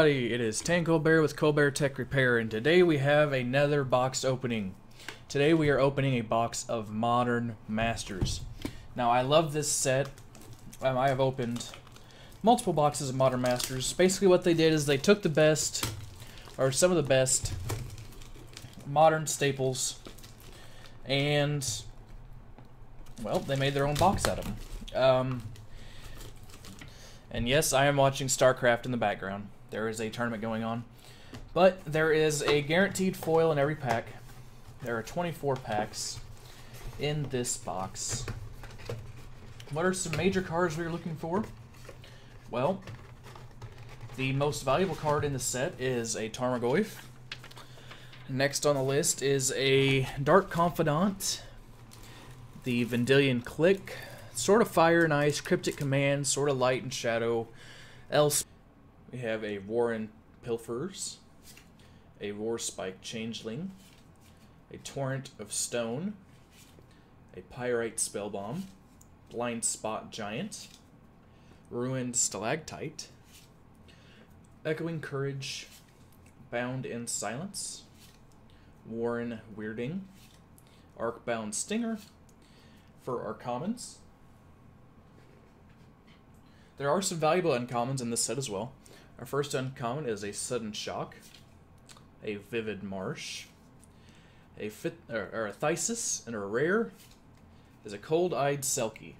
everybody, it is Colbert with Colbert Tech Repair, and today we have another box opening. Today we are opening a box of Modern Masters. Now I love this set. I have opened multiple boxes of Modern Masters. Basically what they did is they took the best, or some of the best, modern staples, and, well, they made their own box out of them. And yes, I am watching StarCraft in the background. There is a tournament going on. But there is a guaranteed foil in every pack. There are 24 packs in this box. What are some major cards we are looking for? Well, the most valuable card in the set is a Tarmogoyf. Next on the list is a Dark Confidant, the Vendilion Click, sort of Fire and Ice, Cryptic Command, sort of Light and Shadow. Else, we have a Warren Pilfers, a Roar Spike Changeling, a Torrent of Stone, a Pyrite Spellbomb, Blind Spot Giant, Ruined Stalactite, Echoing Courage, Bound in Silence, Warren Weirding, Arcbound Stinger. For our commons, there are some valuable uncommons in this set as well. Our first uncommon is a Sudden Shock, a Vivid Marsh, a Thysis, and a rare is a Cold-Eyed Selkie.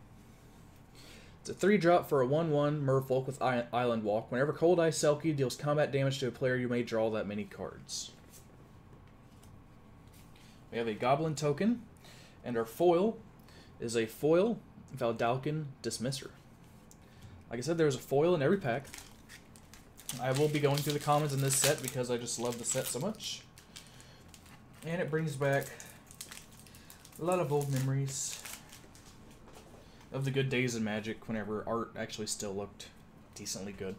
It's a 3-drop for a 1/1 Merfolk with Island Walk. Whenever Cold-Eyed Selkie deals combat damage to a player, you may draw that many cards. We have a Goblin token, and our foil is a foil Valdalkin Dismisser. Like I said, there's a foil in every pack. I will be going through the commons in this set because I just love the set so much. And it brings back a lot of old memories of the good days in Magic whenever art actually still looked decently good.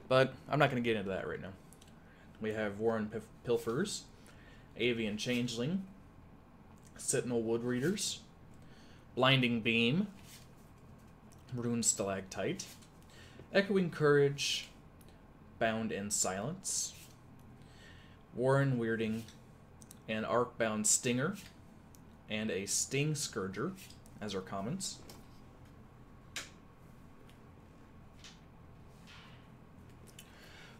But I'm not going to get into that right now. We have Warren Pilfers, Avian Changeling, Sentinel Woodreaders, Blinding Beam, Ruined Stalactite, Echoing Courage, Bound in Silence, Warren Weirding, an Arcbound Stinger, and a Sting Scourger as our commons.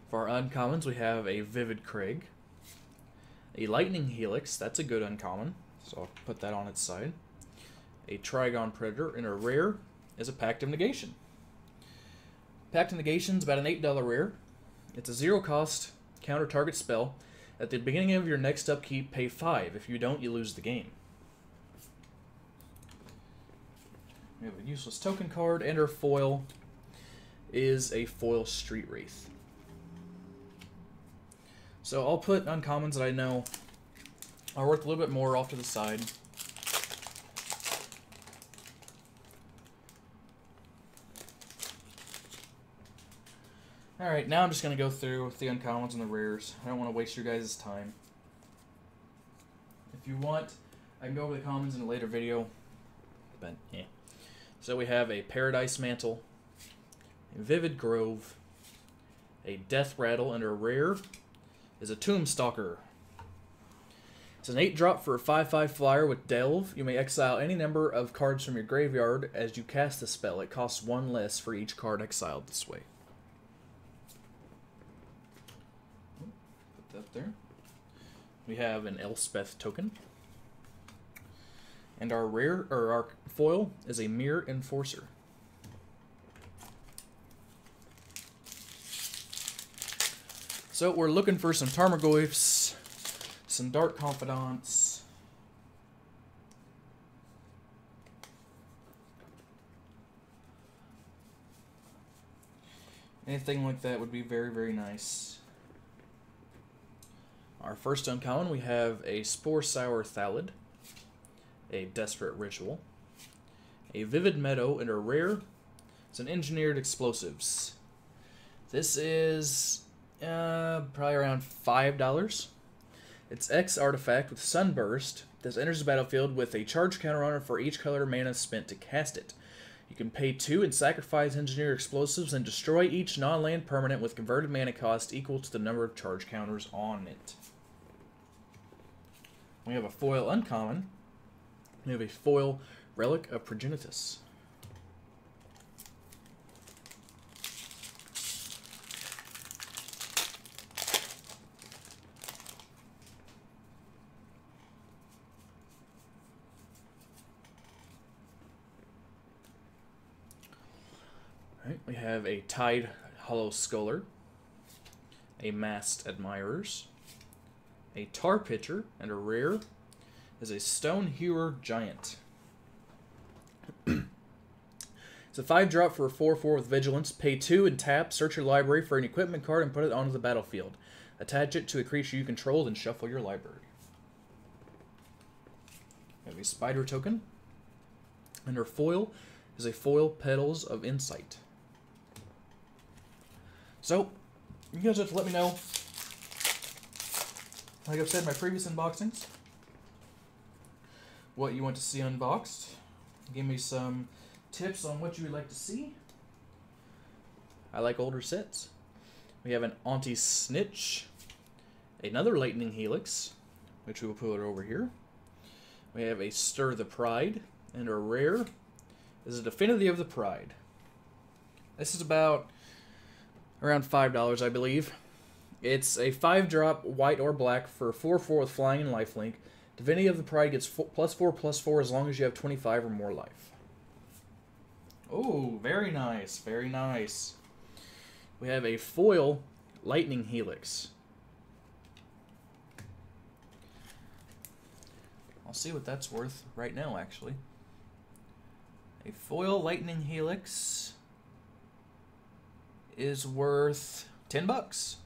For our uncommons, we have a Vivid Craig, a Lightning Helix, that's a good uncommon, so I'll put that on its side. A Trigon Predator, and a rare is a Pact of Negation. Pact of Negation is about an $8 rare. It's a 0-cost counter target spell. At the beginning of your next upkeep, pay 5. If you don't, you lose the game. We have a useless token card, and our foil is a foil Street Wraith. So I'll put uncommons that I know are worth a little bit more off to the side. Alright, now I'm just going to go through the uncommons and the rares. I don't want to waste your guys' time. If you want, I can go over the commons in a later video. But, yeah. So we have a Paradise Mantle, a Vivid Grove, a Death Rattle, and a rare is a Tombstalker. It's an 8-drop for a 5/5 flyer with Delve. You may exile any number of cards from your graveyard as you cast the spell. It costs 1 less for each card exiled this way. Put that there. We have an Elspeth token. And our rare, or our foil, is a Mirror Enforcer. So we're looking for some Tarmogoyfs, some Dark Confidants, anything like that would be very, very nice. Our first uncommon, we have a Spore Sour Thallid, a Desperate Ritual, a Vivid Meadow, and a rare. It's an Engineered Explosives. This is probably around $5. It's X artifact with Sunburst. This enters the battlefield with a charge counter on it for each color mana spent to cast it. You can pay 2 and sacrifice engineer explosives and destroy each non-land permanent with converted mana cost equal to the number of charge counters on it. We have a foil uncommon. We have a foil Relic of Progenitus. Right, we have a Tide Hollow Sculler, a Masked Admirers, a Tar Pitcher, and a rare is a Stone Hewer Giant. It's a 5-drop for a 4/4 with Vigilance. Pay 2 and tap, search your library for an equipment card and put it onto the battlefield. Attach it to a creature you control, then shuffle your library. We have a Spider token, and our foil is a foil Petals of Insight. So, you guys have to let me know, like I've said in my previous unboxings, what you want to see unboxed. Give me some tips on what you would like to see. I like older sets. We have an Auntie Snitch, another Lightning Helix, which we will put over here. We have a Stir the Pride, and our rare is a Divinity of the Pride. This is about around $5, I believe. It's a 5-drop, white or black, for 4/4 with flying and lifelink. Divinity of the Pride gets +4/+4 as long as you have 25 or more life. Oh, very nice, very nice. We have a foil Lightning Helix. I'll see what that's worth right now, actually. A foil Lightning Helix is worth $10.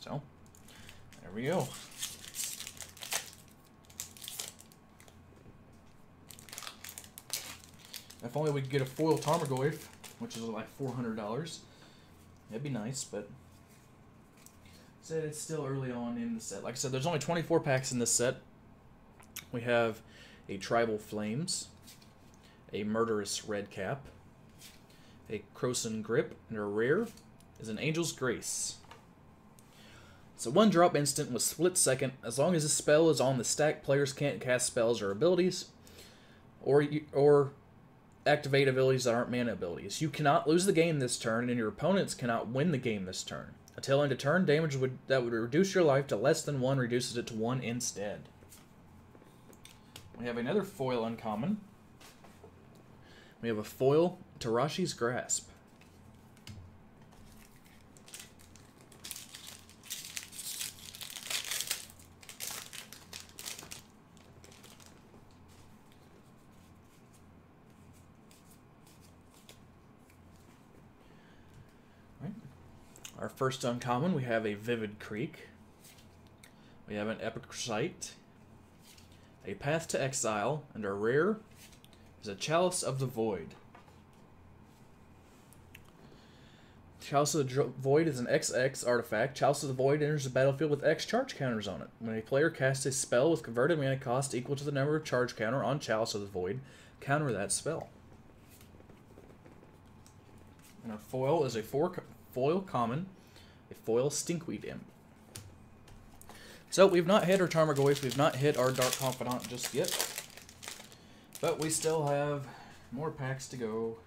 So, there we go. If only we could get a foil Tarmogoyf, which is like $400. That'd be nice, but said it's still early on in the set. Like I said, there's only 24 packs in this set. We have a Tribal Flames, a Murderous Redcap, a Croson Grip, and a rare is an Angel's Grace. It's a 1-drop instant with split second. As long as this spell is on the stack, players can't cast spells or abilities, or activate abilities that aren't mana abilities. You cannot lose the game this turn, and your opponents cannot win the game this turn. Until end of turn, damage that would reduce your life to less than 1 reduces it to 1 instead. We have another foil uncommon. We have a foil Tarashi's Grasp. Our first uncommon, we have a Vivid Creek. We have an Epic Sight, a Path to Exile, and our rare is a Chalice of the Void. Chalice of the Void is an XX artifact. Chalice of the Void enters the battlefield with X charge counters on it. When a player casts a spell with converted mana cost equal to the number of charge counter on Chalice of the Void, counter that spell. And our foil is a foil common, a foil Stinkweed Imp. So we've not hit our Tarmogoyf, we've not hit our Dark Confidant just yet, but we still have more packs to go.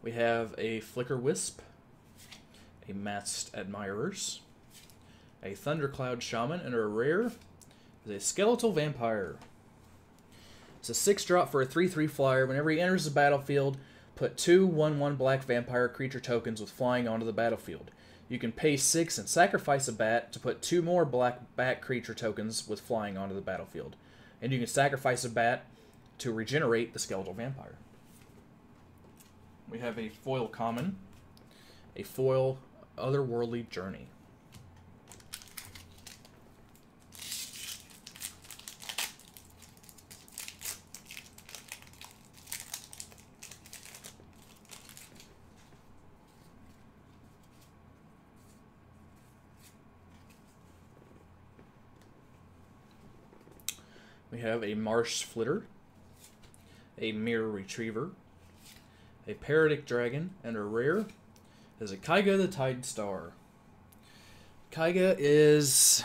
We have a Flicker Wisp, a Masked Admirers, a Thundercloud Shaman, and our rare is a Skeletal Vampire. It's a 6-drop for a 3/3 flyer. Whenever he enters the battlefield, put 2 1/1 black vampire creature tokens with flying onto the battlefield. You can pay 6 and sacrifice a bat to put 2 more black bat creature tokens with flying onto the battlefield. And you can sacrifice a bat to regenerate the Skeletal Vampire. We have a foil common, a foil Otherworldly Journey. We have a Marsh Flitter, a Mirror Retriever, a Parodic Dragon, and a rare is a Kaiga the Tide Star. Kaiga is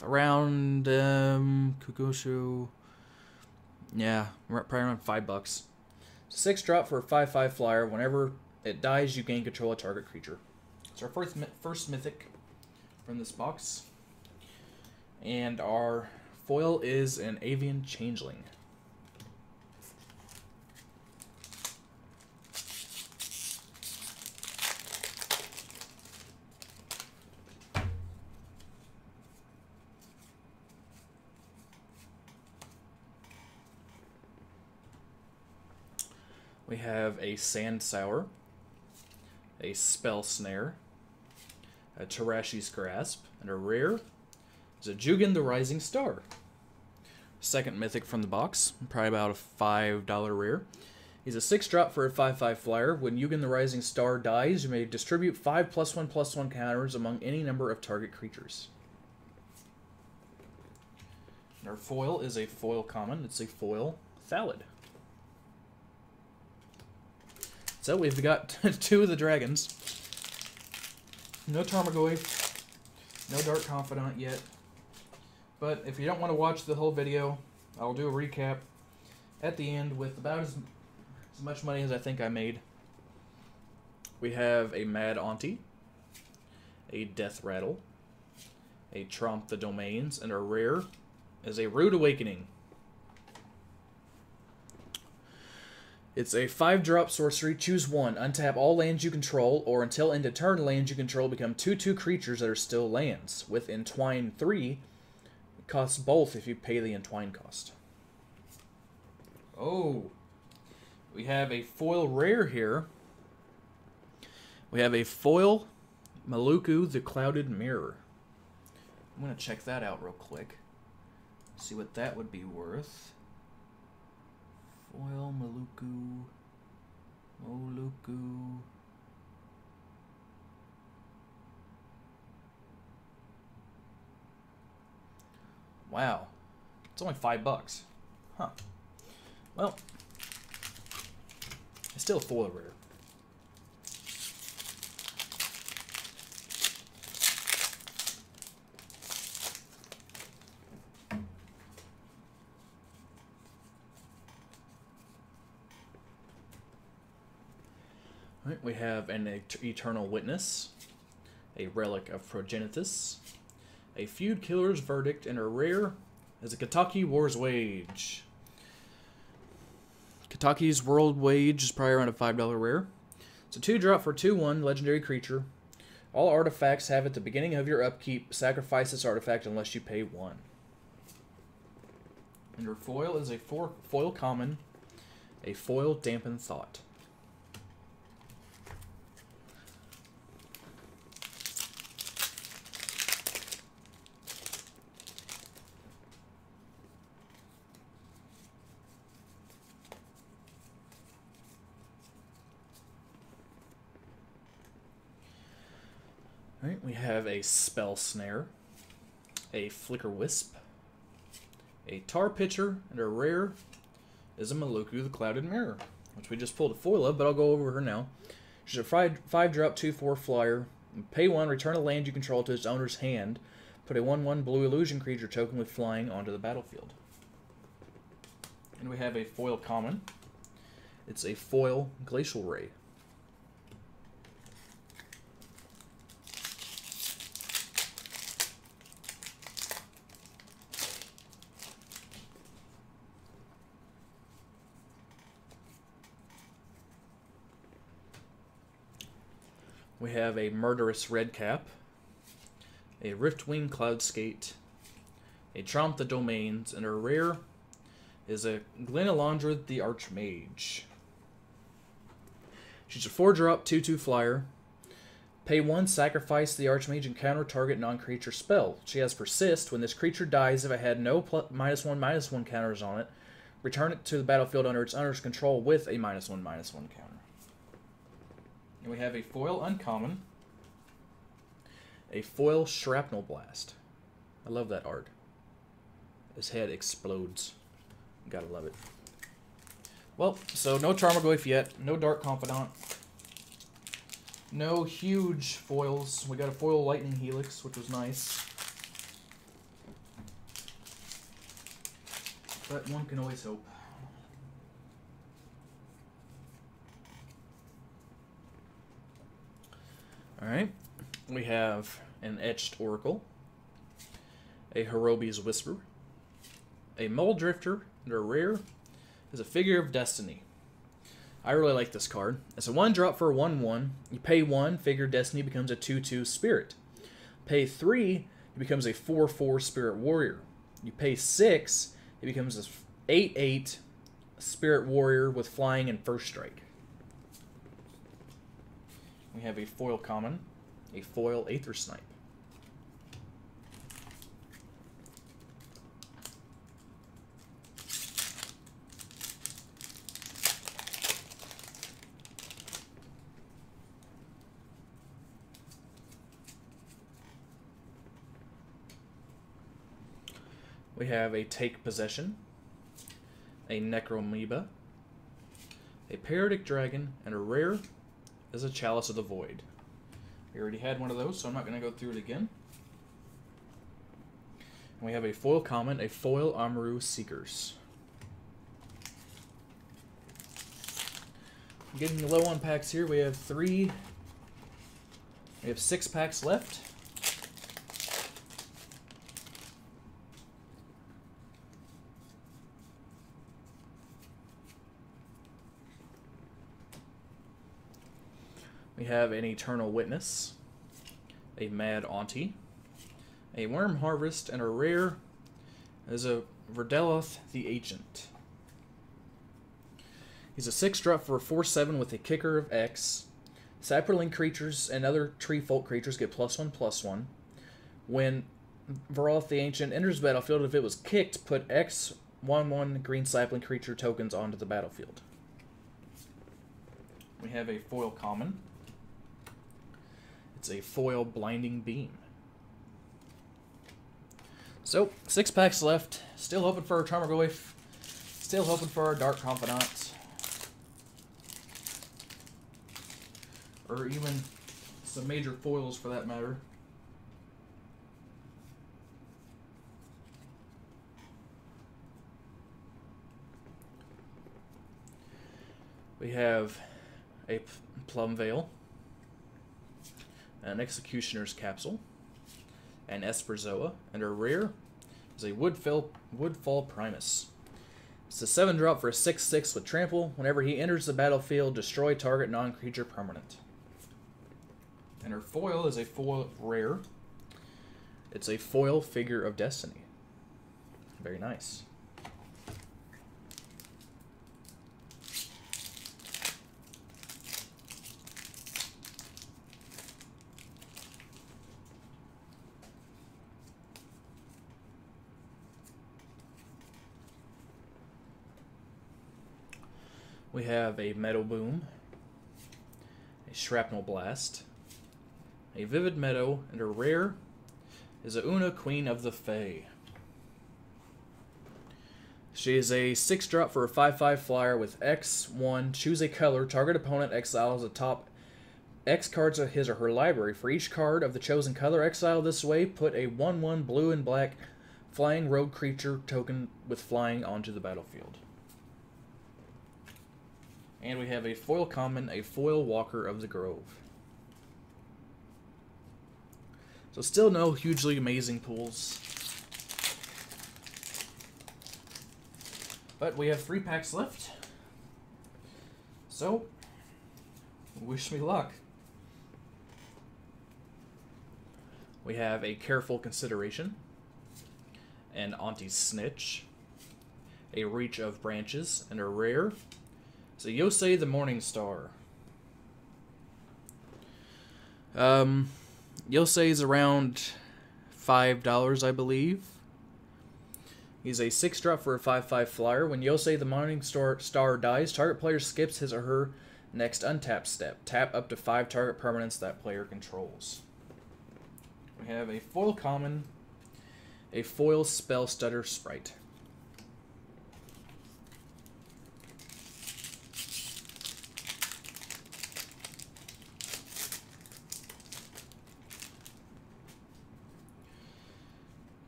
around Kugoshu. Yeah, probably around $5. It's a 6-drop for a 5/5 flyer. Whenever it dies, you gain control of target creature. It's our first mythic from this box. And our foil is an Avian Changeling. We have a Sand Sour, a Spell Snare, a Tarashi's Grasp, and a rare is a Jugen the Rising Star. Second mythic from the box, probably about a $5 rare. He's a 6-drop for a 5/5 flyer. When Jugen the Rising Star dies, you may distribute 5 +1/+1 counters among any number of target creatures. And our foil is a foil common. It's a foil Thallid. So we've got 2 of the dragons. No Tarmogoyf, no Dark Confidant yet. But if you don't want to watch the whole video, I'll do a recap at the end with about as much money as I think I made. We have a Mad Auntie, a Death Rattle, a Tromp the Domains, and our rare is a Rude Awakening. It's a 5-drop sorcery. Choose one. Untap all lands you control, or until end of turn, lands you control become 2/2 creatures that are still lands. With Entwine 3, it costs both if you pay the Entwine cost. Oh, we have a foil rare here. We have a foil Maluku the Clouded Mirror. I'm going to check that out real quick. See what that would be worth. Foil Maluku. Moluku. Wow. It's only $5. Huh. Well, it's still a foil rare. Right, we have an Eternal Witness, a Relic of Progenitus, a Feud Killer's Verdict, and a rare is a Kataki War's Wage. Kataki's World Wage is probably around a $5 rare. It's a 2-drop for 2/1 legendary creature. All artifacts have at the beginning of your upkeep, sacrifice this artifact unless you pay 1. And your foil is a foil common, a foil Dampened Thought. Alright, we have a Spell Snare, a Flicker Wisp, a Tar Pitcher, and a rare is a Maluku the Clouded Mirror, which we just pulled a foil of, but I'll go over her now. She's a 5-drop 2/4 flyer. Pay 1, return a land you control to its owner's hand. Put a 1/1 blue illusion creature token with flying onto the battlefield. And we have a foil common. It's a foil Glacial Ray. We have a Murderous Redcap, a Riftwing Cloudskate, a Tromp the Domains, and a rare is a Glenalandra the Archmage. She's a 4-drop 2/2 flyer. Pay 1, sacrifice the Archmage, and counter target non-creature spell. She has Persist. When this creature dies, if it had no -1/-1 counters on it, return it to the battlefield under its owner's control with a -1/-1 counter. And we have a foil uncommon, a foil Shrapnel Blast. I love that art. His head explodes. Gotta love it. Well, so no Tarmogoyf yet. No Dark Confidant. No huge foils. We got a foil Lightning Helix, which was nice. But one can always hope. Alright. We have an Etched Oracle. A Hirobi's Whisper. A Mole Drifter. They're rare. Is a Figure of Destiny. I really like this card. It's a 1-drop for a 1/1. You pay 1, Figure of Destiny becomes a 2/2 Spirit. Pay 3, it becomes a 4/4 Spirit Warrior. You pay 6, it becomes a 8/8 Spirit Warrior with flying and first strike. We have a foil common, a foil Aether Snipe. We have a Take Possession, a Necromoeba, a Parodic Dragon, and a rare is a Chalice of the Void. We already had one of those, so I'm not going to go through it again. And we have a foil common, a foil Amaru Seekers. Getting low on packs here. We have 6 packs left. We have an Eternal Witness, a Mad Auntie, a Worm Harvest, and a rare is a Verdeloth the Ancient. He's a 6-drop for a 4/7 with a kicker of X. Saproling creatures and other tree folk creatures get +1/+1. When Verdeloth the Ancient enters the battlefield, if it was kicked, put X 1/1 green sapling creature tokens onto the battlefield. We have a foil common. It's a foil Blinding Beam. So, 6 packs left. Still hoping for our Tarmogoyf. Still hoping for our Dark Confidant. Or even some major foils for that matter. We have a Plum Veil, an Executioner's Capsule, an Esperzoa, and our rare is a Woodfall Primus. It's a 7-drop for a 6/6 with Trample. Whenever he enters the battlefield, destroy target non-creature permanent. And our foil is a foil rare. It's a foil Figure of Destiny. Very nice. We have a Meadow Boom, a Shrapnel Blast, a Vivid Meadow, and a rare is a Una, Queen of the Fae. She is a 6-drop for a 5/5 flyer with X1. Choose a color. Target opponent exiles the top X cards of his or her library. For each card of the chosen color exiled this way, put a 1/1 blue and black flying rogue creature token with flying onto the battlefield. And we have a foil common, a foil Walker of the Grove. So still no hugely amazing pulls. But we have 3 packs left. So, wish me luck. We have a Careful Consideration, an Auntie's Snitch, a Reach of Branches, and a rare is a Yosei the Morning Star. Yosei is around $5, I believe. He's a 6-drop for a 5/5 flyer. When Yosei the Morning Star dies, target player skips his or her next untap step. Tap up to 5 target permanents that player controls. We have a foil common, a foil Spell Stutter Sprite.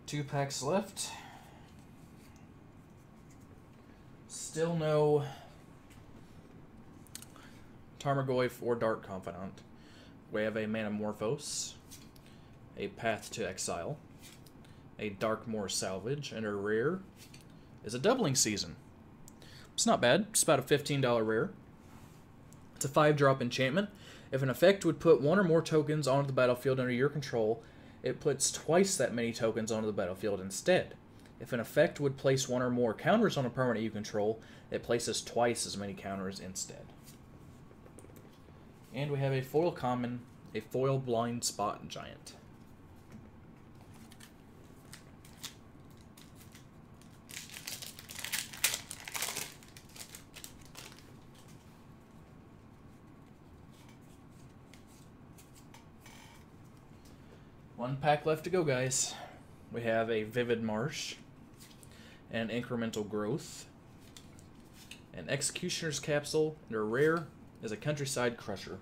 2 packs left. Still no Tarmogoyf or Dark Confidant. We have a Manamorphose, a Path to Exile, a Darkmoor Salvage, and a rare is a Doubling Season. It's not bad. It's about a $15 rare. It's a 5-drop enchantment. If an effect would put 1 or more tokens onto the battlefield under your control, it puts twice that many tokens onto the battlefield instead. If an effect would place 1 or more counters on a permanent you control, it places twice as many counters instead. And we have a foil common, a foil Blind Spot Giant. One pack left to go, guys. We have a Vivid Marsh, an Incremental Growth, an Executioner's Capsule, and a rare is a Countryside Crusher.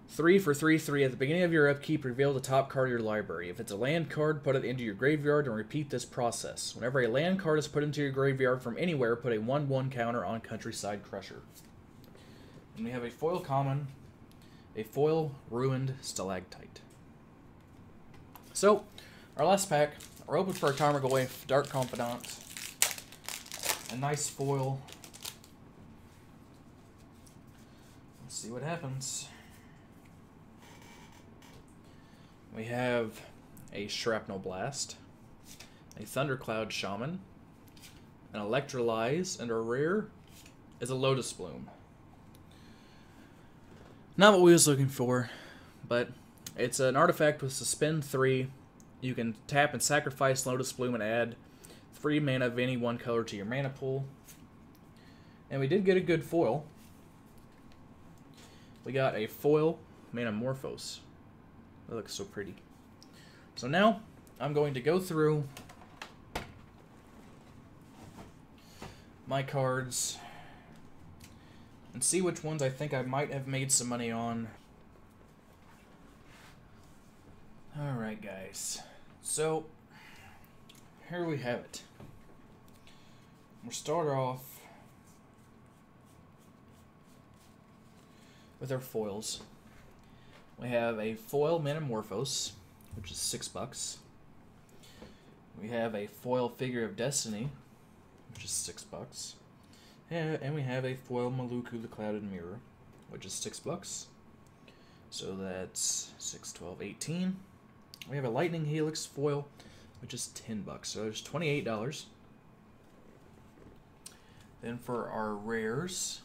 3 for 3/3. At the beginning of your upkeep, reveal the top card of your library. If it's a land card, put it into your graveyard and repeat this process. Whenever a land card is put into your graveyard from anywhere, put a 1/1 counter on Countryside Crusher. And we have a foil common, a foil Ruined Stalactite. So, our last pack, we're open for a Tarmogoyf, Dark Confidant, a nice foil. Let's see what happens. We have a Shrapnel Blast, a Thundercloud Shaman, an Electrolyze, and a rare is a Lotus Bloom. Not what we was looking for, but it's an artifact with Suspend 3. You can tap and sacrifice Lotus Bloom and add 3 mana of any one color to your mana pool. And we did get a good foil. We got a foil Manamorphose. That looks so pretty. So now, I'm going to go through my cards and see which ones I think I might have made some money on. Alright, guys. So, here we have it. We'll start off with our foils. We have a foil Manamorphose, which is $6. We have a foil Figure of Destiny, which is $6. And we have a foil Maluku the Clouded Mirror, which is $6. So that's 6, 12, 18. We have a Lightning Helix foil, which is $10. So there's $28. Then for our rares,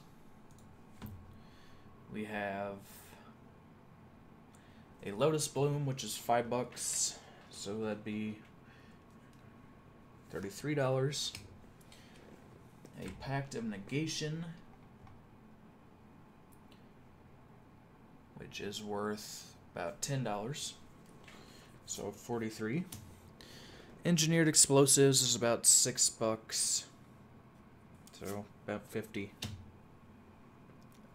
we have a Lotus Bloom, which is $5. So that'd be $33. A Pact of Negation, which is worth about $10. So $43. Engineered Explosives is about $6. So about $50.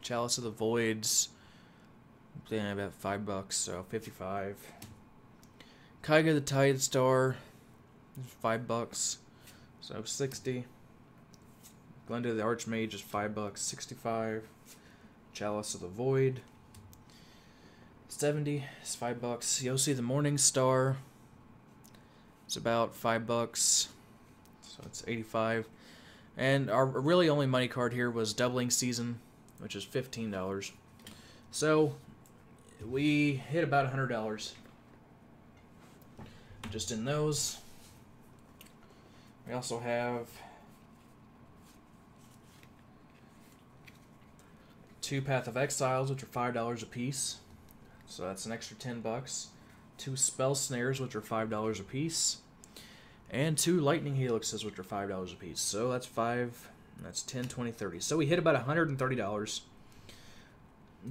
Chalice of the Voids, then about $5, so $55. Kaiga the Tide Star, $5, so $60. Glenda the Archmage is $5, $65. Chalice of the Void, $70 is $5. Yossi the Morning Star, it's about $5, so it's $85. And our really only money card here was Doubling Season, which is $15. So we hit about $100 just in those. We also have 2 Path of Exiles, which are $5 a piece. So that's an extra $10. 2 Spell Snares, which are $5 a piece. And 2 Lightning Helixes, which are $5 a piece. So that's 5, that's 10, 20, 30. So we hit about $130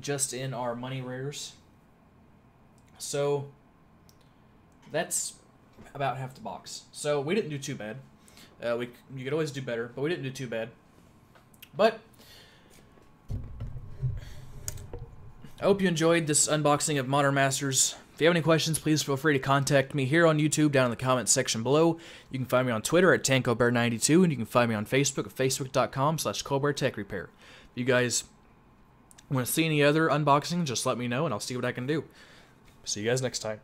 just in our money rares. So that's about half the box. So we didn't do too bad. You could always do better, but we didn't do too bad. But I hope you enjoyed this unboxing of Modern Masters If you have any questions, please feel free to contact me here on YouTube down in the comments section below. You can find me on Twitter at TankoBear92, and you can find me on Facebook at facebook.com/ColdBearTechRepair. If you guys want to see any other unboxing, just let me know, and I'll see what I can do. See you guys next time.